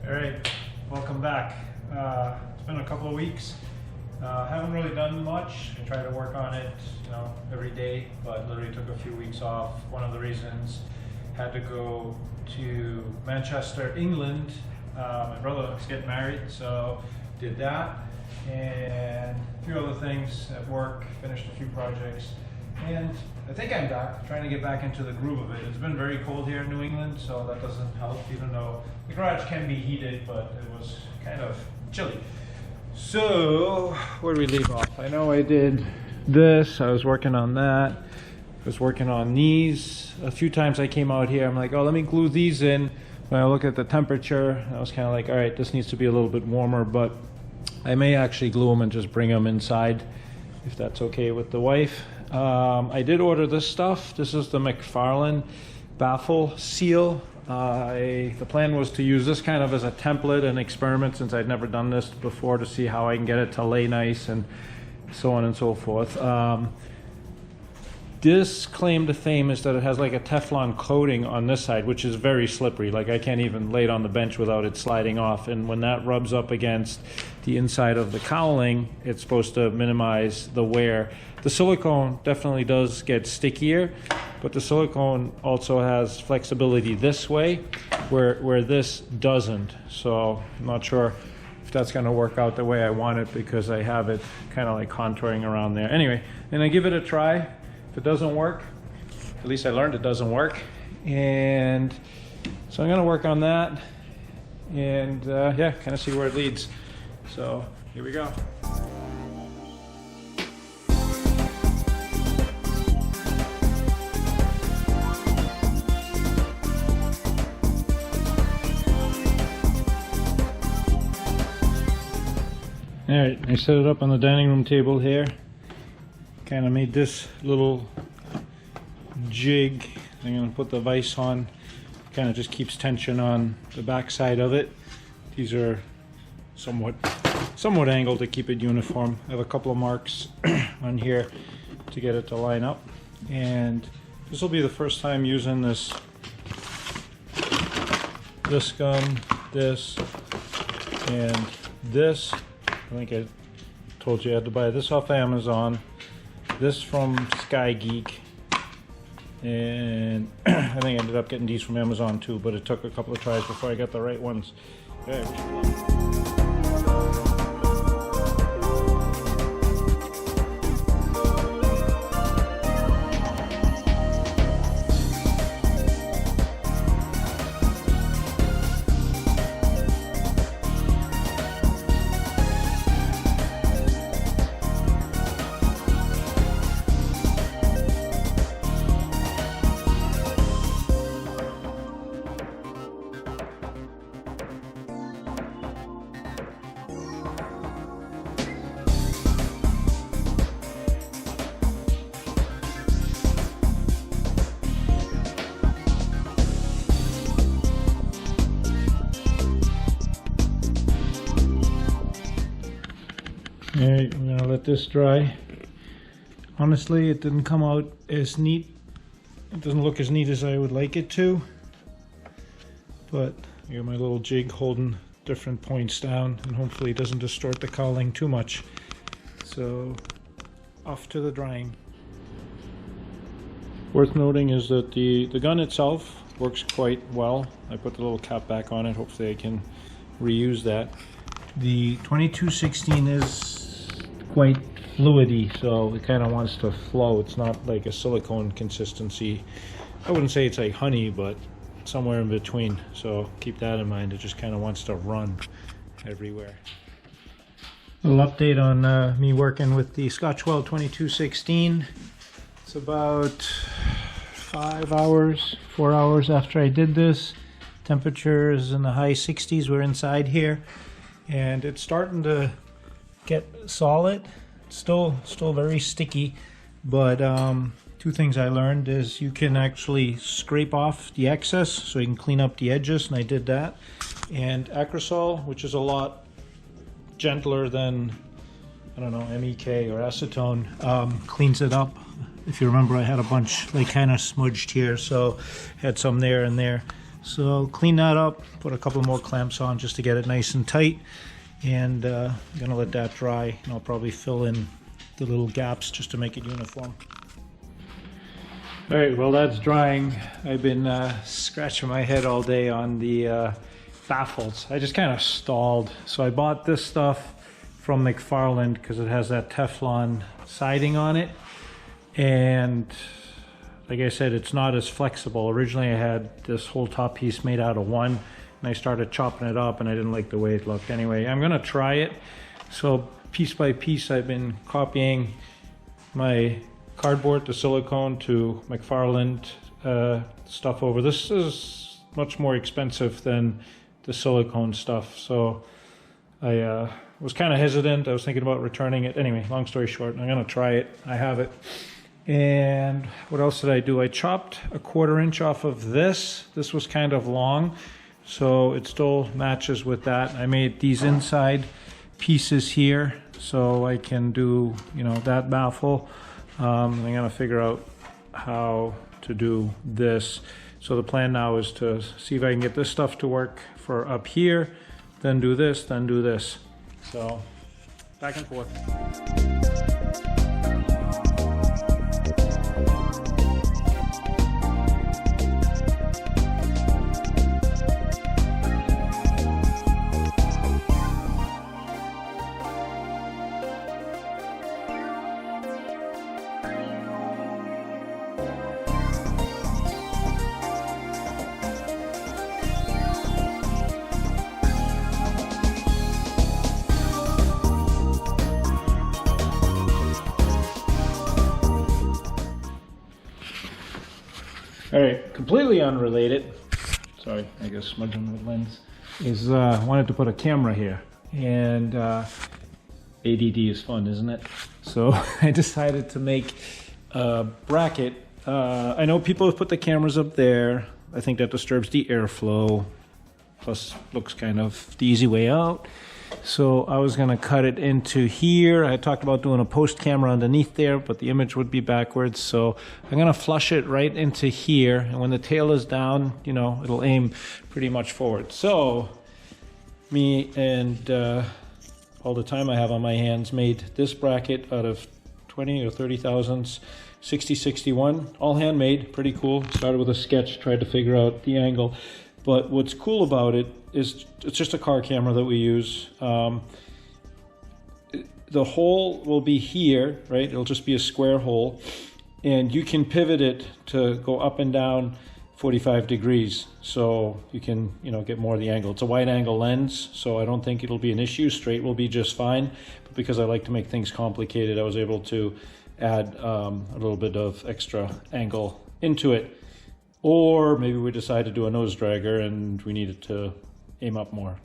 All right, welcome back. It's been a couple of weeks. Haven't really done much. I try to work on it, every day, but literally took a few weeks off. One of the reasons, had to go to Manchester, England. My brother was getting married, so did that, and a few other things at work. Finished a few projects, and I think I'm back, trying to get back into the groove of it. It's been very cold here in New England, so that doesn't help, even though the garage can be heated, but it was kind of chilly. So, where did we leave off? I know I did this, I was working on that, I was working on these. A few times I came out here, I'm like, oh, let me glue these in. When I look at the temperature, I was kind of like, all right, this needs to be a little bit warmer, but I may actually glue them and just bring them inside, if that's okay with the wife. I did order this stuff. This is the McFarlane baffle seal. The plan was to use this kind of as a template and experiment, since I'd never done this before, to see how I can get it to lay nice and so on and so forth. This claim to fame is that it has like a Teflon coating on this side, which is very slippery. Like, I can't even lay it on the bench without it sliding off. And when that rubs up against the inside of the cowling, it's supposed to minimize the wear. The silicone definitely does get stickier, but the silicone also has flexibility this way, where this doesn't. So I'm not sure if that's going to work out the way I want it, because I have it kind of like contouring around there. Anyway, and I give it a try. If it doesn't work, at least I learned it doesn't work. And so I'm going to work on that, and yeah, kind of see where it leads. So here we go. All right, I set it up on the dining room table here. Kind of made this little jig. I'm going to put the vise on. Kind of just keeps tension on the back side of it. These are somewhat angled to keep it uniform. I have a couple of marks on here to get it to line up. And this will be the first time using this gun, this, and this. I think I told you I had to buy this off Amazon, this from Sky Geek, and I think I ended up getting these from Amazon too, but it took a couple of tries before I got the right ones. Okay. Alright, we're gonna let this dry. Honestly, it didn't come out as neat. It doesn't look as neat as I would like it to. But I got my little jig holding different points down, and hopefully it doesn't distort the cowling too much. So, off to the drying. Worth noting is that the gun itself works quite well. I put the little cap back on it. Hopefully I can reuse that. The 2216 is quite fluidy, so it kind of wants to flow. It's not like a silicone consistency. I wouldn't say it's like honey, but somewhere in between. So keep that in mind. It just kind of wants to run everywhere. A little update on me working with the Scotch Weld 2216. It's about 4 hours after I did this. Temperature is in the high 60s. We're inside here, and it's starting to get solid. It's still very sticky, but two things I learned is you can actually scrape off the excess so you can clean up the edges, and I did that. And Aerosport, which is a lot gentler than, I don't know, MEK or acetone, cleans it up. If you remember, I had a bunch like kind of smudged here, so had some there and there. So clean that up, put a couple more clamps on just to get it nice and tight, and I'm gonna let that dry, and I'll probably fill in the little gaps just to make it uniform. All right, well that's drying. I've been scratching my head all day on the baffles. I just kind of stalled. So I bought this stuff from McFarlane because it has that Teflon siding on it, and like I said, it's not as flexible. Originally I had this whole top piece made out of one, and I started chopping it up and I didn't like the way it looked. Anyway, I'm gonna try it. So piece by piece I've been copying my cardboard to silicone to McFarlane stuff over. This is much more expensive than the silicone stuff, so I was kind of hesitant. I was thinking about returning it. Anyway, long story short, I'm gonna try it. I have it. And what else did I do? I chopped a 1/4 inch off of this. This was kind of long, so it still matches with that. I made these inside pieces here so I can do, you know, that baffle. I'm gonna figure out how to do this. So the plan now is to see if I can get this stuff to work for up here, then do this, then do this. So back and forth. All right, completely unrelated, sorry, I guess smudging the lens, is I wanted to put a camera here, and ADD is fun, isn't it? So I decided to make a bracket. I know people have put the cameras up there. I think that disturbs the airflow, plus looks kind of the easy way out. So I was gonna cut it into here. I talked about doing a post camera underneath there, but the image would be backwards. So I'm gonna flush it right into here. And when the tail is down, you know, it'll aim pretty much forward. So me and all the time I have on my hands made this bracket out of 20 or 30 thousandths, 60-61, all handmade, pretty cool. Started with a sketch, tried to figure out the angle. But what's cool about it is it's just a car camera that we use. The hole will be here, right? It'll just be a square hole. And you can pivot it to go up and down 45 degrees. So you can, you know, get more of the angle. It's a wide angle lens, so I don't think it'll be an issue. Straight will be just fine. But because I like to make things complicated, I was able to add a little bit of extra angle into it. Or maybe we decide to do a nose dragger and we needed to aim up more.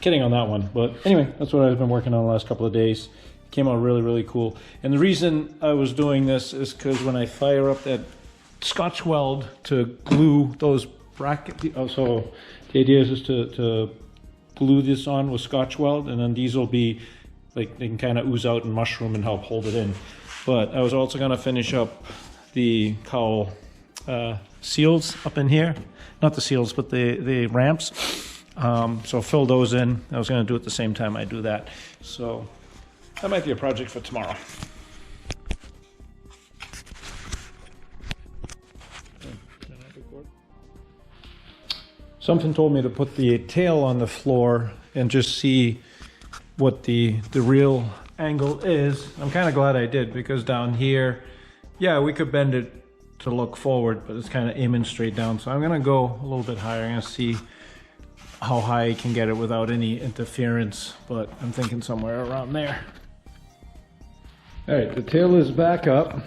Kidding on that one, but anyway, that's what I've been working on the last couple of days. Came out really, really cool. And the reason I was doing this is because when I fire up that Scotch Weld to glue those brackets, so the idea is just to glue this on with Scotch Weld, and then these will be, like, they can kind of ooze out and mushroom and help hold it in. But I was also gonna finish up the cowl seals up in here, not the seals, but the ramps. So fill those in. I was going to do it at the same time I do that. So that might be a project for tomorrow. Something told me to put the tail on the floor and just see what the real angle is. I'm kind of glad I did, because down here, yeah, we could bend it to look forward, but it's kind of aiming straight down. So I'm gonna go a little bit higher. I'm gonna see how high I can get it without any interference, but I'm thinking somewhere around there. All right, the tail is back up.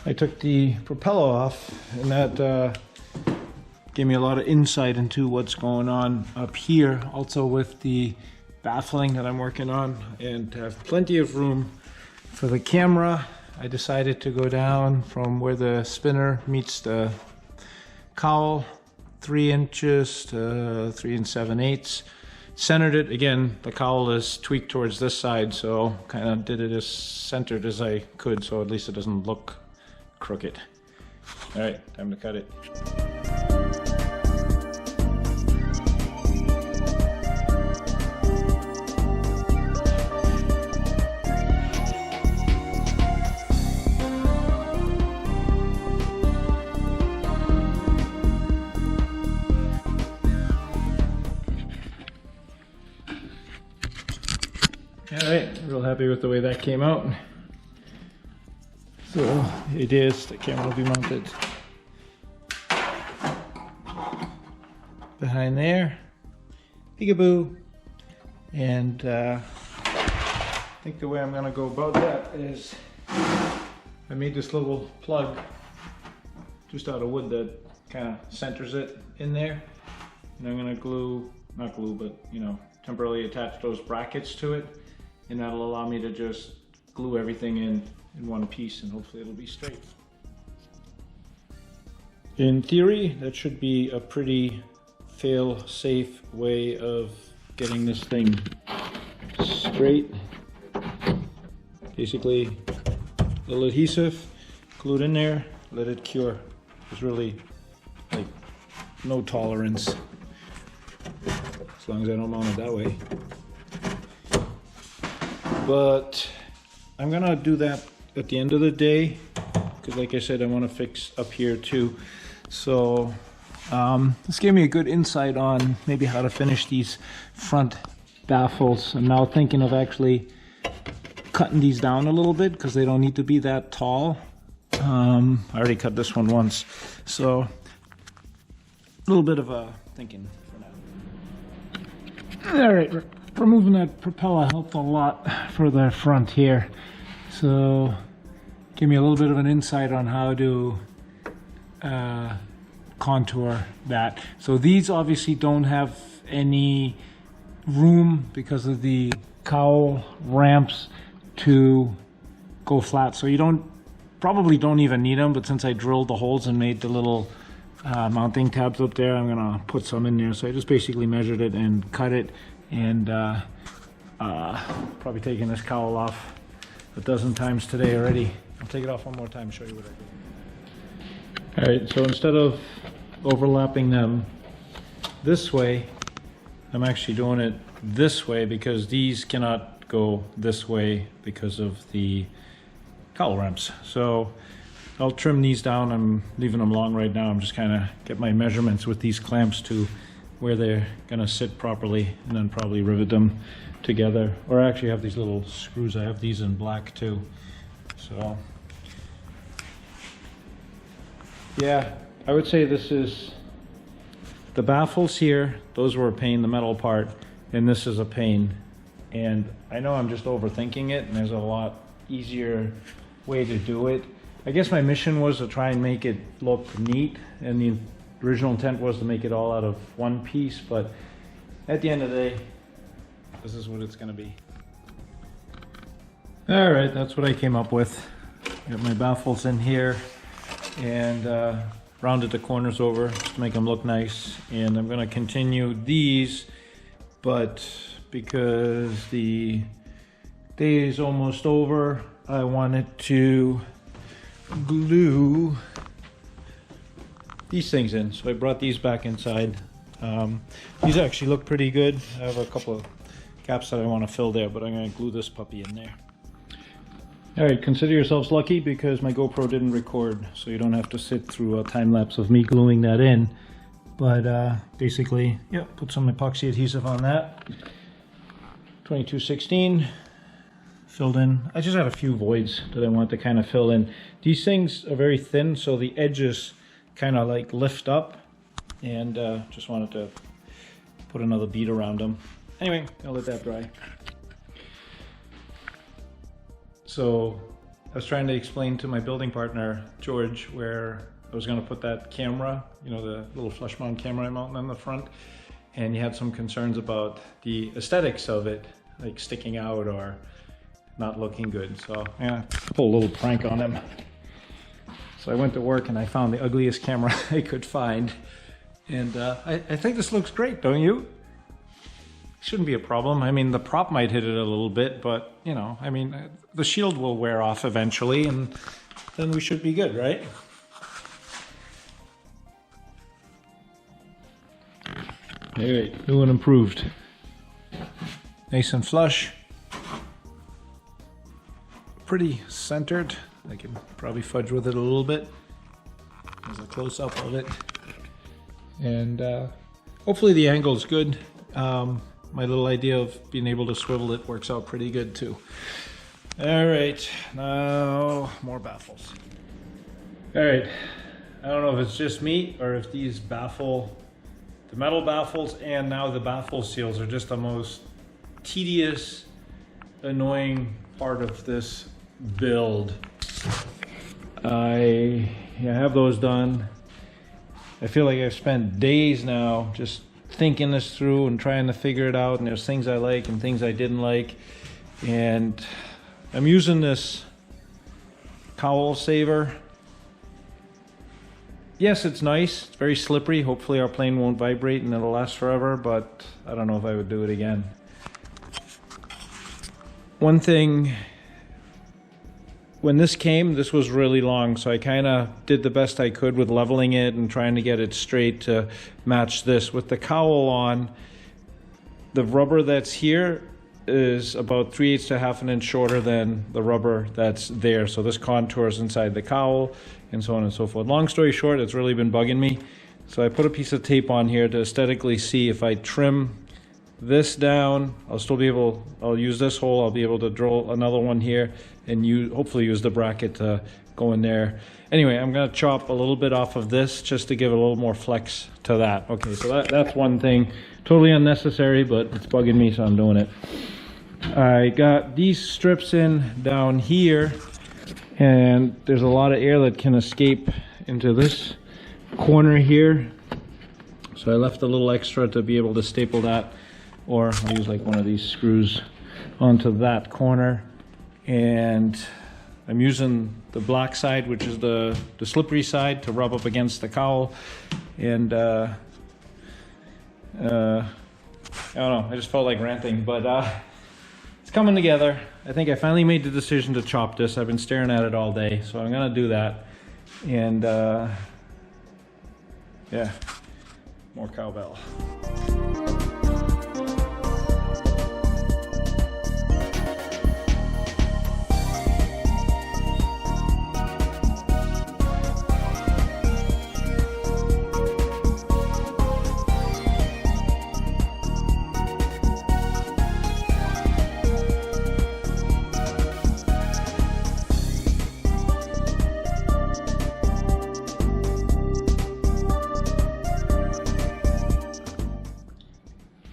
I took the propeller off, and that gave me a lot of insight into what's going on up here, also with the baffling that I'm working on, and to have plenty of room for the camera. I decided to go down from where the spinner meets the cowl, 3 inches to 3 7/8. Centered it. Again, the cowl is tweaked towards this side, so kind of did it as centered as I could, so at least it doesn't look crooked. All right, time to cut it. happy with the way that came out. So it is, the camera will be mounted behind there. Peekaboo. And I think the way I'm gonna go about that is I made this little plug just out of wood that kind of centers it in there. And I'm gonna glue, not glue, but you know, temporarily attach those brackets to it. And that'll allow me to just glue everything in one piece, and hopefully it'll be straight. In theory, that should be a pretty fail-safe way of getting this thing straight. Basically, a little adhesive, glue it in there, let it cure. There's really like no tolerance, as long as I don't mount it that way. But I'm gonna do that at the end of the day, because like I said, I want to fix up here too. So this gave me a good insight on maybe how to finish these front baffles. I'm now thinking of actually cutting these down a little bit because they don't need to be that tall. I already cut this one once, so a little bit of a thinking for now. All right, removing that propeller helped a lot for the front here. So give me a little bit of an insight on how to contour that. So these obviously don't have any room because of the cowl ramps to go flat. So you probably don't even need them, but since I drilled the holes and made the little mounting tabs up there, I'm gonna put some in there. So I just basically measured it and cut it, and probably taking this cowl off a dozen times today already. I'll take it off one more time and show you what I did. All right, so instead of overlapping them this way, I'm actually doing it this way because these cannot go this way because of the cowl ramps. So I'll trim these down. I'm leaving them long right now. I'm just kind of get my measurements with these clamps to where they're gonna sit properly, and then probably rivet them together. Or I actually have these little screws. I have these in black too. So yeah, I would say this is the baffles here. Those were a pain, the metal part, and this is a pain. And I know I'm just overthinking it, and there's a lot easier way to do it. I guess my mission was to try and make it look neat, and the original intent was to make it all out of one piece, but at the end of the day, this is what it's gonna be. All right, that's what I came up with. Got my baffles in here, and rounded the corners over just to make them look nice. And I'm gonna continue these, but because the day is almost over, I wanted to glue these things in. So I brought these back inside. These actually look pretty good. I have a couple of gaps that I want to fill there, but I'm going to glue this puppy in there. All right, consider yourselves lucky because my GoPro didn't record, so you don't have to sit through a time lapse of me gluing that in. But basically, yeah, put some epoxy adhesive on that. 2216 filled in. I just had a few voids that I want to kind of fill in. These things are very thin, so the edges kind of like lift up, and just wanted to put another bead around them. Anyway, I'll let that dry. So I was trying to explain to my building partner, George, where I was going to put that camera, you know, the little flush mount camera I mounted on the front, and he had some concerns about the aesthetics of it, like sticking out or not looking good. So yeah, pull a little prank on him. So I went to work and I found the ugliest camera I could find, and I think this looks great, don't you? Shouldn't be a problem. I mean, the prop might hit it a little bit, but you know, I mean, the shield will wear off eventually, and then we should be good, right? All right, new and improved. Nice and flush. Pretty centered. I can probably fudge with it a little bit. There's a close-up of it. And hopefully the angle is good. my little idea of being able to swivel it works out pretty good too. All right, now more baffles. All right, I don't know if it's just me or if these baffle, the metal baffles and now the baffle seals are just the most tedious, annoying part of this build. I have those done. I feel like I've spent days now just thinking this through and trying to figure it out, and there's things I like and things I didn't like, and I'm using this Cowl Saver. Yes, it's nice, it's very slippery, hopefully our plane won't vibrate and it'll last forever, but I don't know if I would do it again. One thing, when this came, this was really long, so I kind of did the best I could with leveling it and trying to get it straight to match this. With the cowl on, the rubber that's here is about 3/8 to 1/2 inch shorter than the rubber that's there. So this contours inside the cowl and so on and so forth. Long story short, it's really been bugging me. So I put a piece of tape on here to aesthetically see if I trim this down, I'll still be able, I'll use this hole, I'll be able to drill another one here and hopefully use the bracket to go in there. Anyway, I'm gonna chop a little bit off of this just to give a little more flex to that. Okay, so that's one thing. Totally unnecessary, but it's bugging me, so I'm doing it. I got these strips in down here, and there's a lot of air that can escape into this corner here. So I left a little extra to be able to staple that, or I'll use like one of these screws onto that corner. And I'm using the black side, which is the slippery side, to rub up against the cowl. And I don't know, I just felt like ranting, but it's coming together. I think I finally made the decision to chop this. I've been staring at it all day, so I'm gonna do that. And yeah, more cowbell.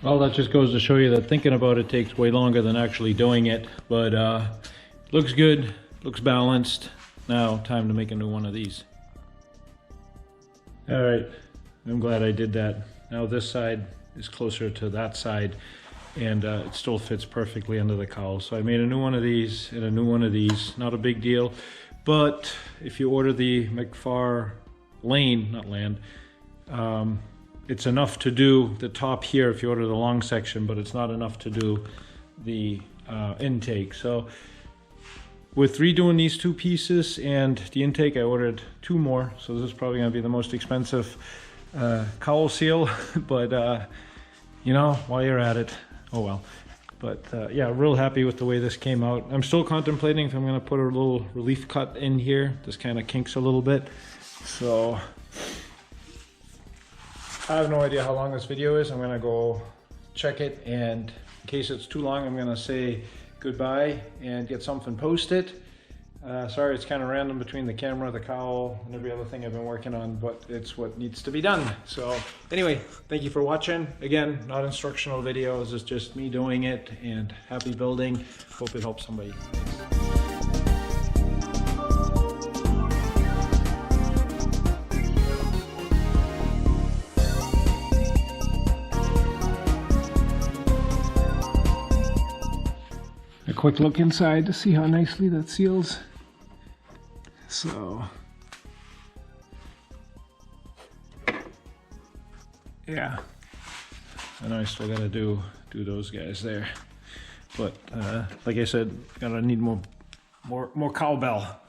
Well, that just goes to show you that thinking about it takes way longer than actually doing it, but looks good, looks balanced. Now, time to make a new one of these. All right, I'm glad I did that. Now this side is closer to that side, and it still fits perfectly under the cowl. So I made a new one of these and a new one of these. Not a big deal, but if you order the McFarlane, not Land, it's enough to do the top here if you order the long section, but it's not enough to do the intake. So with redoing these two pieces and the intake, I ordered 2 more. So this is probably gonna be the most expensive cowl seal, but you know, while you're at it, oh well. But yeah, real happy with the way this came out. I'm still contemplating if I'm gonna put a little relief cut in here. This kind of kinks a little bit. So I have no idea how long this video is. I'm gonna go check it, and in case it's too long, I'm gonna say goodbye and get something posted. Sorry, it's kind of random between the camera, the cowl, and every other thing I've been working on, but it's what needs to be done. So anyway, thank you for watching. Again, not instructional videos, it's just me doing it, and happy building. Hope it helps somebody. A quick look inside to see how nicely that seals. So yeah, I know I still gotta do those guys there, but like I said, gotta need more cowbell.